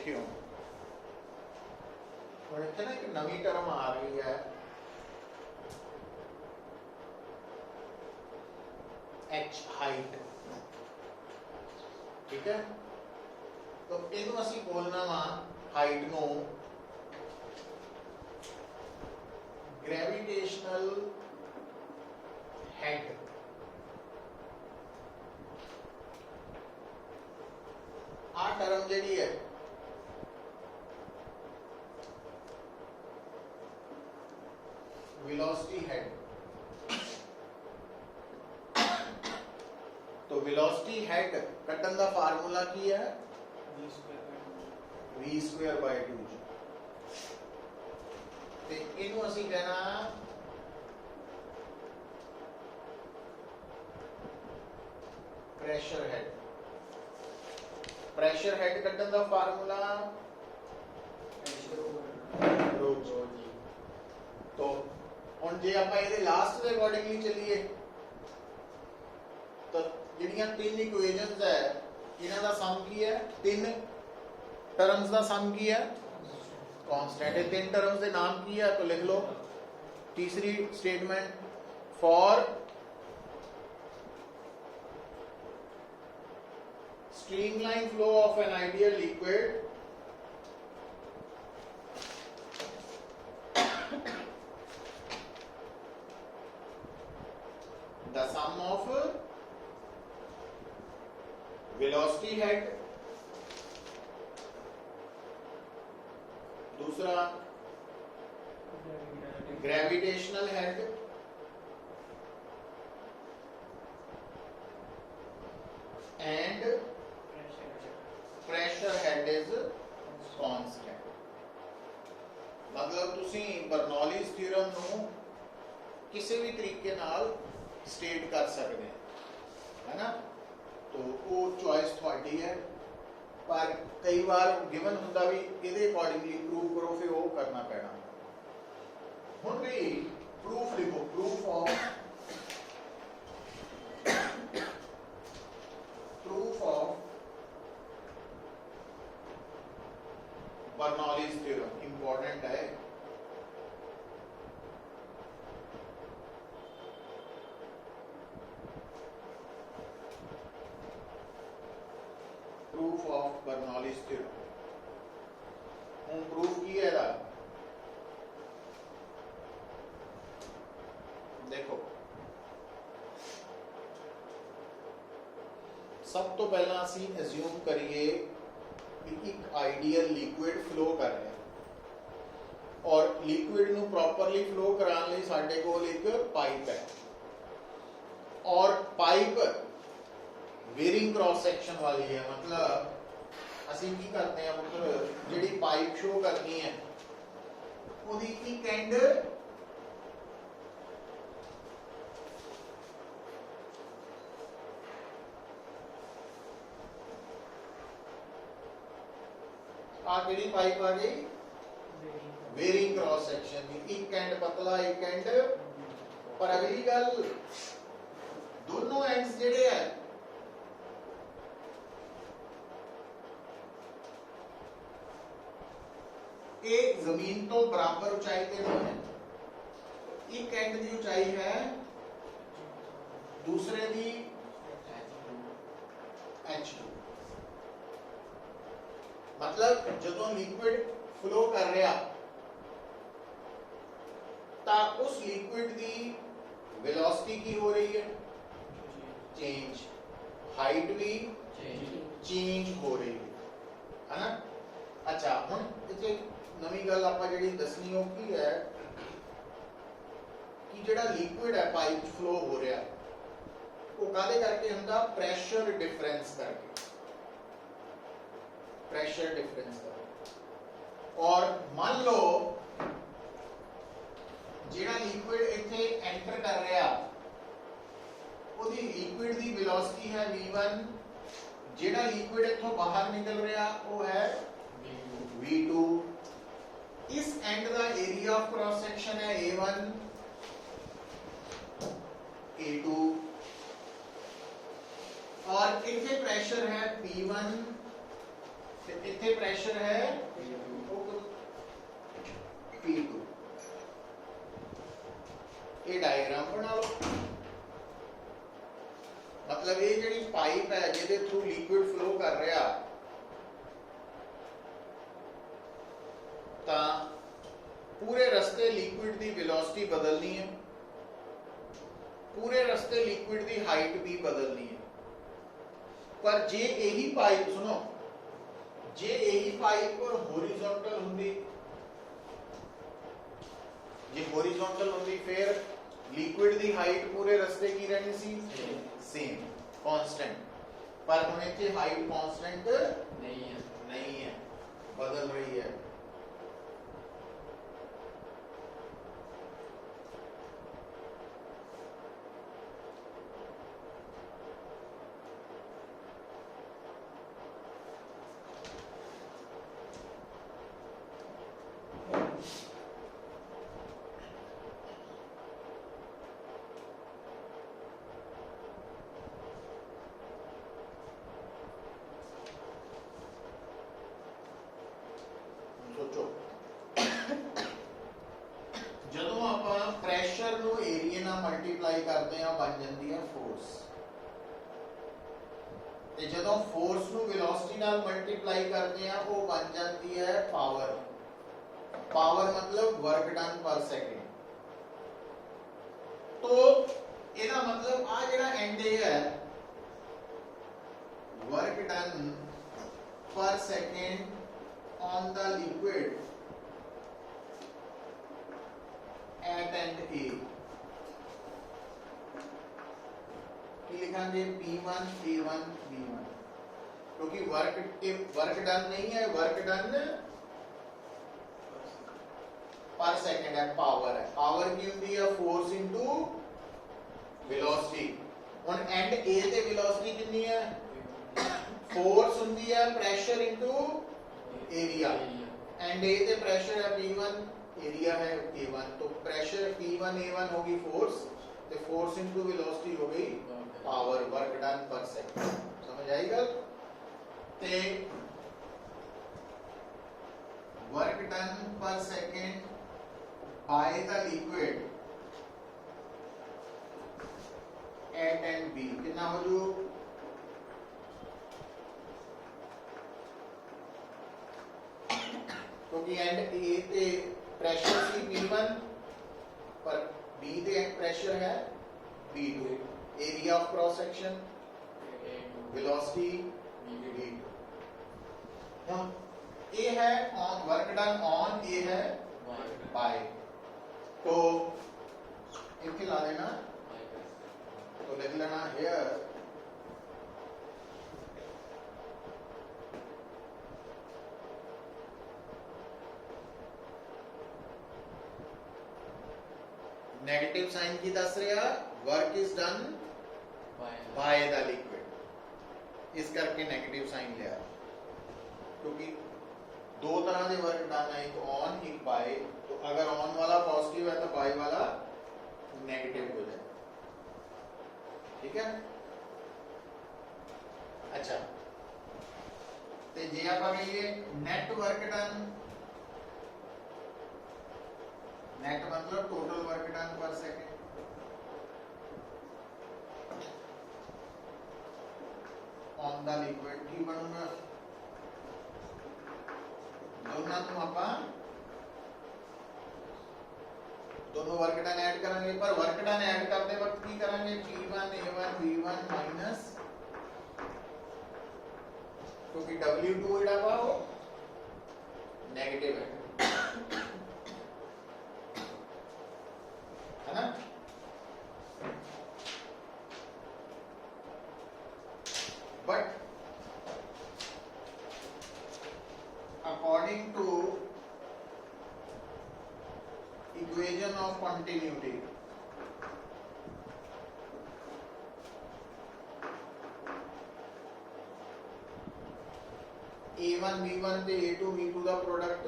देखियो ਹੁਣ ਇੱਥੇ ਨਾ ਇੱਕ ਨਵੀਂ ਟਰਮ ਆ ਰਹੀ ਹੈ h हाइट, ठीक है। तो इनू असी बोलना वा हाइट नो ग्रेविटेशनल हेड। आ टर्म जिहड़ी है वेलोसिटी हेड। तो वेलोसिटी हेड कटन का फार्मूला की है v स्क्वायर बाय 2 ते इनू असी कहना प्रेशर हेड। प्रेशर हेड कटन का फार्मूला तो हुण जे आपां इहदे लास्ट दे अकॉर्डिंगली चलीए तो जिहड़ियां तीन इक्वेशंस है इन्हां दा सम की है, तीन टर्म्स दा सम की है कांस्टेंट। ये तीन टर्म्स दे नाम की है तो लिख लो। तीसरी statement for streamline flow of an ideal liquid the sum of velocity head, दूसरा gravitational head, and pressure head is constant। मतलब तुसी बर्नौलीज थ्योरम नू किसी भी तरीके नाल स्टेट कर सकते हैं, है ना। तो वो चॉइस थोड़ी है, पर कई बार गिवन हुंदा भी इहदे अकॉर्डिंगली प्रूव करो, फिर वो करना पैना। हुण भी प्रूफ लिखो, proof of Bernoulli's theorem important है। प्रूफ ऑफ बर्नौलीज थ्योरम हूं प्रूफ की है दा देखो। सब तो पहला असी एज्यूम करिए कि एक आइडियल लिक्विड फ्लो कर रहा है और लिक्विड नू प्रॉपरली फ्लो कराने लिए साडे कोल एक पाइप है और पाइप वेरिंग क्रॉस सेक्शन वाली है। मतलब असी की करते हैं मतलब जिहड़ी पाइप शो करनी है ओदी एक एंड आ केड़ी पाइप आ गई वेरिंग क्रॉस सेक्शन की, एक एंड पतला एक एंड। पर अगली गल दोनों एंड्स जेडे है ये जमीन तो बराबर ऊंचाई पे नहीं है। एक एंड की ऊंचाई है, दूसरे की h2। मतलब जदों लिक्विड फ्लो कर रहा ता उस लिक्विड की वेलोसिटी की हो रही है चेंज, हाइट भी चेंज हो रही है ना। अच्छा हुण इत्थे नवी गल आपां जिहड़ी दसनी हो की है कि जिहड़ा लिक्विड है पाइप फ्लो हो रहा वो काहदे करके हुंदा, प्रेशर डिफरेंस करके, प्रेशर डिफरेंस करके। और मान लो जिहड़ा लिक्विड इत्थे एंटर कर रहा ओदी लिक्विड दी वेलोसिटी है v1, जिहड़ा लिक्विड इत्थों बाहर निकल रहा वो है v2। इस एंड का एरिया ऑफ क्रॉस सेक्शन है a1 a2 और इथे प्रेशर है p1 ਤੇ ਇੱਥੇ ਪ੍ਰੈਸ਼ਰ ਹੈ P2। ਇਹ ਡਾਇਗਰਾਮ ਬਣਾ ਲਓ। मतलब ये ਜਿਹੜੀ ਪਾਈਪ ਹੈ ਜਿਹਦੇ ਥਰੂ ਲਿਕੁਇਡ ਫਲੋ ਕਰ ਰਿਹਾ ਤਾਂ पूरे रस्ते लिक्विड की वेलोसिटी बदलनी है, पूरे रस्ते लिक्विड की हाइट भी बदलनी है। पर जे यही पाइप सुनो, जे यही पाइप हॉरिजॉन्टल होंदी, जे हॉरिजॉन्टल होंदी फिर लिक्विड की हाइट पूरे रस्ते की रहनी सी सेम कांस्टेंट। पर हुण इत्थे हाइट कांस्टेंट नहीं है, बदल रही है। सोचो ਜਦੋਂ ਆਪਾਂ ਪ੍ਰੈਸ਼ਰ ਨੂੰ ਏਰੀਆ ਨਾਲ ਮਲਟੀਪਲਾਈ ਕਰਦੇ ਆ ਬਣ ਜਾਂਦੀ ਹੈ ਫੋਰਸ, ਤੇ ਜਦੋਂ ਫੋਰਸ ਨੂੰ ਵੈਲੋਸਿਟੀ ਨਾਲ ਮਲਟੀਪਲਾਈ ਕਰਦੇ ਆ ਉਹ ਬਣ ਜਾਂਦੀ ਹੈ ਪਾਵਰ। ਪਾਵਰ मतलब वर्क डन पर सेकंड। तो ਇਹਦਾ मतलब ਆ ਜਿਹੜਾ ਐਂਡ ਹੈ वर्क डन पर second on the liquid at end A की लिखेंगे P1 A1 B1, क्योंकि वर्क डन नहीं है, वर्क डन पर सेकंड है, पावर है। पावर की होती है फोर्स इनटू वेलोसिटी। हुन एंड A ते वेलोसिटी कितनी है, फोर्स होती है प्रेशर इनटू एरिया, एंड ए ते प्रेशर है P1, एरिया है A1, तो प्रेशर P1 A1 होगी फोर्स, तो फोर्स इनटू वेलोसिटी हो गई पावर, वर्क डन पर सेकंड। समझ आई गल? ते वर्क डन पर second by the liquid at and B कितना हो जो, क्योंकि एंड ए ते प्रेशर सी P1 पर B ते प्रेशर है P2, area of cross section velocity V2। हम ए है ऑन, वर्क डन ऑन, ए है बाय, तो इनके ला देना, तो लिख लेना हियर नेगेटिव साइन की दस रहा, work is done by the liquid, इस करके नेगेटिव साइन लिया, क्योंकि दो तरह के वर्क डन है, एक ऑन एक बाय। तो अगर ऑन वाला पॉजिटिव है तो बाय वाला नेगेटिव हो जाए, ठीक है। अच्छा, तो जे आप कहिए नेट वर्क डन, नेट मतलब टोटल वर्क डन पर सेकंड, ऑन द लिक्विड की बनूंगा, दोनों तो आप दोनों वर्क डन ऐड करेंगे, पर वर्क डन ऐड करते वक्त की करेंगे P1 A1 B1 माइनस, क्योंकि W2 इड़ा हुआ हो नेगेटिव है ना। But according to equation of continuity, A1 B1 ਤੇ A2 B2 ਦਾ ਪ੍ਰੋਡਕਟ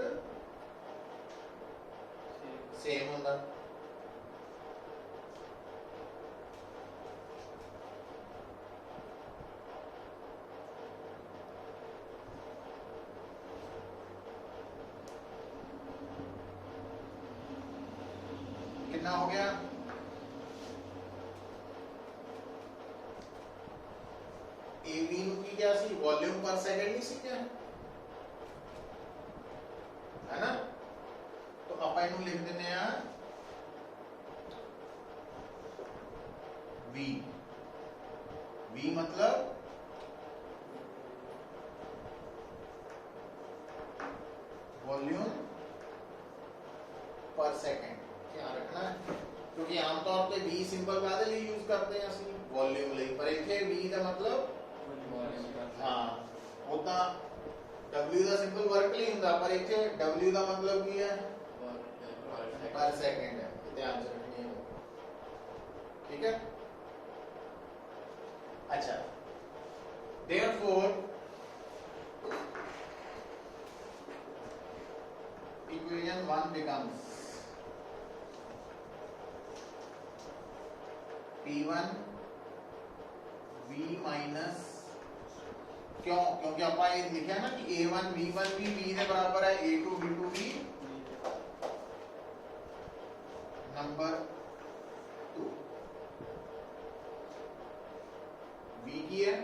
ਸੇਮ ਹੁੰਦਾ। कितना हो गया? एवी की क्या सी वॉल्यूम पर सेकंड ही सी क्या है ना? तो अपन नु लिख देने आ V। V मतलब वॉल्यूम पर सेकंड। ध्यान रखना है क्योंकि आमतौर पे V सिंबल कादे लिए यूज करते हैं ਅਸੀਂ वॉल्यूम ਲਈ, पर इथे V ਦਾ मतलब हाँ होता W ਦਾ ਸਿੰਬਲ ਵਰਕ ਲਈ ਹੁੰਦਾ, ਪਰ ਇੱਥੇ W ਦਾ ਮਤਲਬ ਕੀ ਹੈ? पर सेकंड है। ध्यान से रखनी है, ठीक है? अच्छा, therefore equation 1 becomes P1 V minus, क्यों? क्योंकि ਆਪਾਂ ਇਹ ਲਿਖਿਆ ਨਾ कि A1 V1 भी V ਦੇ बराबर है A2 V2 भी नंबर 2। V की है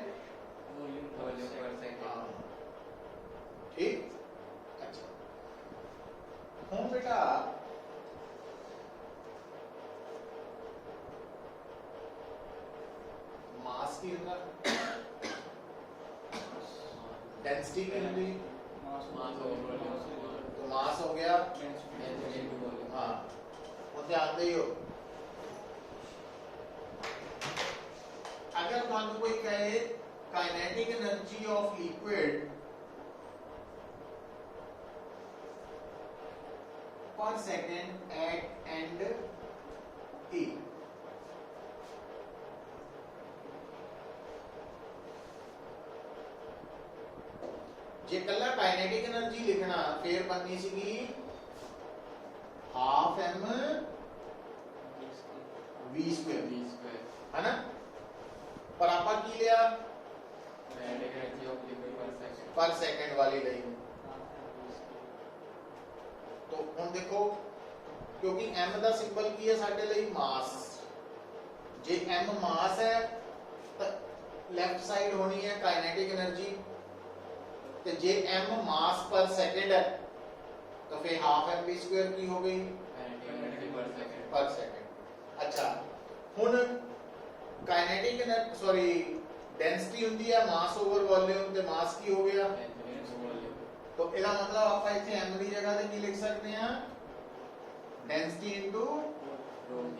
ठीक। अच्छा, हम बेटा मास की अंदर डेंसिटी की होगी, तो मास हो गया हाँ, वो ध्यान दे। अगर मान लो कोई कहे kinetic energy of liquid per second at end E, जे कल्ला काइनेटिक एनर्जी लिखना फिर बननी सीगी हाफ m v स्क्वायर है ना? पर आपा की लिया पर सेकंड वाली लाइन। तो हम देखो क्योंकि m ਦਾ ਸਿੰਬਲ ਕੀ ਹੈ ਸਾਡੇ ਲਈ ਮਾਸ, ਜੇ m ਮਾਸ ਹੈ ਤਾਂ ਲੈਫਟ ਸਾਈਡ ਹੋਣੀ ਹੈ ਕਾइनेटिक एनर्जी, ਤੇ ਜੇ m ਮਾਸ ਪਰ ਸੈਕਿੰਡ ਹੈ तो फिर हाफ एम बी स्क्वायर की हो गई पर सेकंड। अच्छा, हुन काइनेटिक एनर्जी सॉरी डेंसिटी होती है मास ओवर वॉल्यूम, ते मास की हो गया, तो ਇਹਦਾ मतलब ਆਪਾਂ ਇੱਥੇ m ਦੀ ਜਗ੍ਹਾ ਤੇ ਕੀ ਲਿਖ ਸਕਦੇ ਹਾਂ? डेंसिटी इनटू रो v।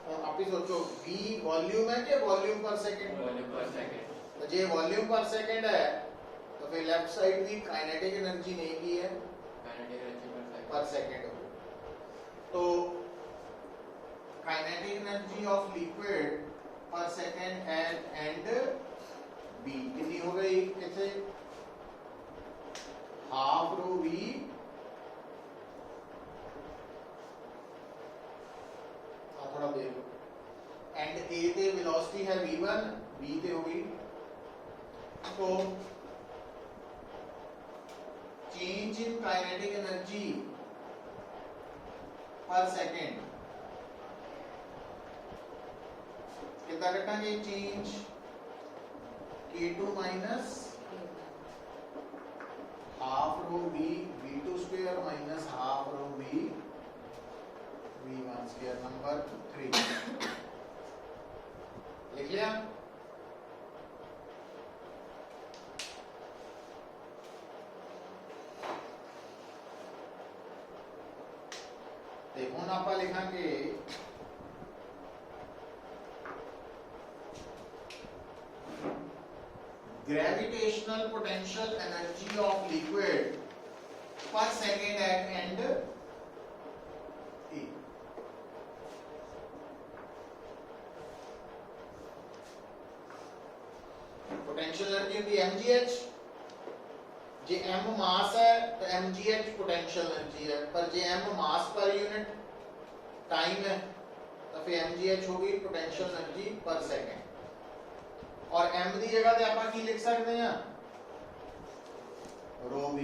और आप ही सोचो v वॉल्यूम है कि volume per second? Volume per second. तो जे वॉल्यूम पर सेकंड है तो फिर लेफ्ट साइड भी काइनेटिक एनर्जी नहीं की है, पर सेकंड हो। तो काइनेटिक एनर्जी ऑफ लिक्विड पर सेकंड एंड बी कितनी हो गई? इसे हाफ रो वी थोड़ा देख लो, एंड ए ते वेलोसिटी है v1, b ते हो गई, तो change in kinetic energy per second कितना कटांगे? Change k2 minus half rho v v2 square minus half rho v v1 square number 3 लिख लिया। देखो ना आप लिखा के gravitational potential energy of liquid per second at end E। Potential energy होती है mgh, जे m मास है तो mgh पोटेंशियल एनर्जी है, पर जे m मास पर यूनिट टाइम है तो फिर mgh होगी पोटेंशियल एनर्जी पर सेकंड। और m की जगह पे आप की लिख सकते हैं? रो v।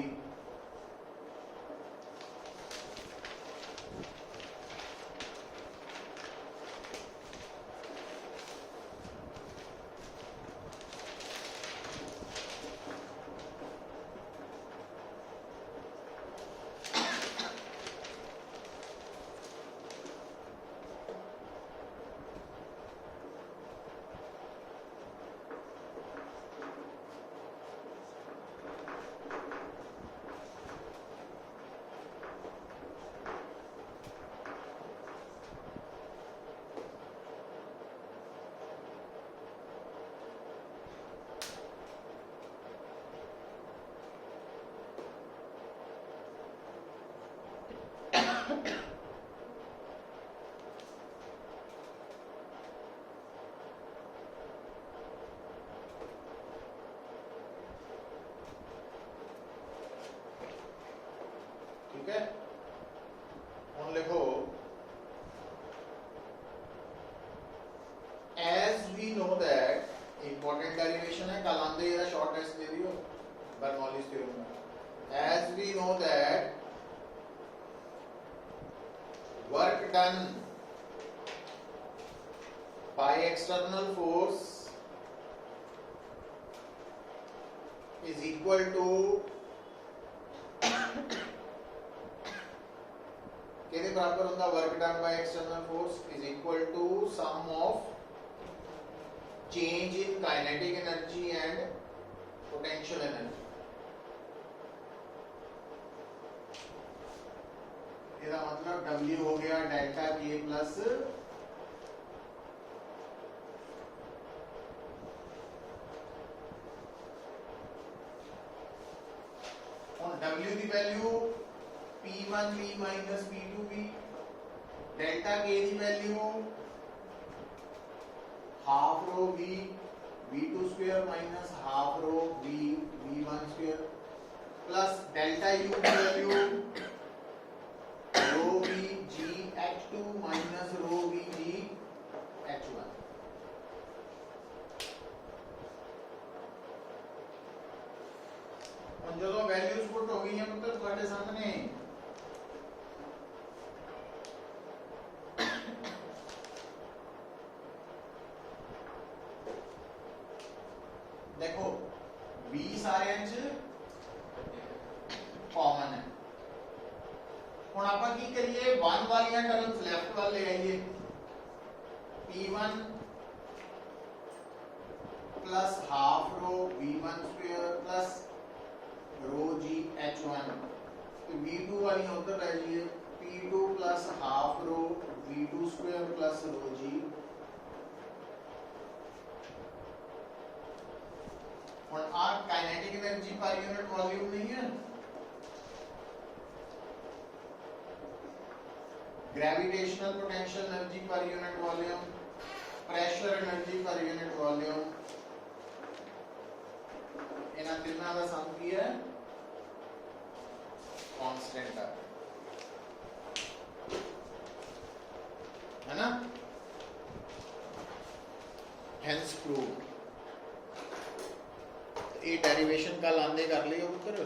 ठीक है। ਹੁਣ ਲਿਖੋ as we know that important derivation है, कल आंदे ਇਹਦਾ short test दे दियो बर्नौलीज थ्योरम में। as we know that work done by external force is equal to किहदे बराबर होता work done by external force is equal to sum of change in kinetic energy and potential energy. इसका मतलब W हो गया delta K plus W की वैल्यू P1V minus P2V, delta K की वैल्यू half rho V V2 square minus half rho V V1 square plus delta U की वैल्यू rho V G H2 minus rho V G H1। और जो values put हो गई हैं पुत्र तुम्हारे सामने, देखो V सारे कॉमन है। ਹੁਣ ਆਪਾਂ ਕੀ ਕਰੀਏ 1 ਵਾਲੀਆਂ ਟਰਮਸ ਲੈਫਟ ਵੱਲ ਲੈ ਆਈਏ। P1 plus half rho V1 square plus रो G H1 तो V2 वाली उधर रह जाइए P2 plus half rho V2 square plus रो G। और आप kinetic energy per unit volume नहीं है, gravitational potential energy per unit volume, pressure energy per unit volume, इन्हां तिन्हां दा सम की है कांस्टेंट है ना। हेंस प्रूव ये डेरिवेशन कल आंदे कर लियो पुत्र।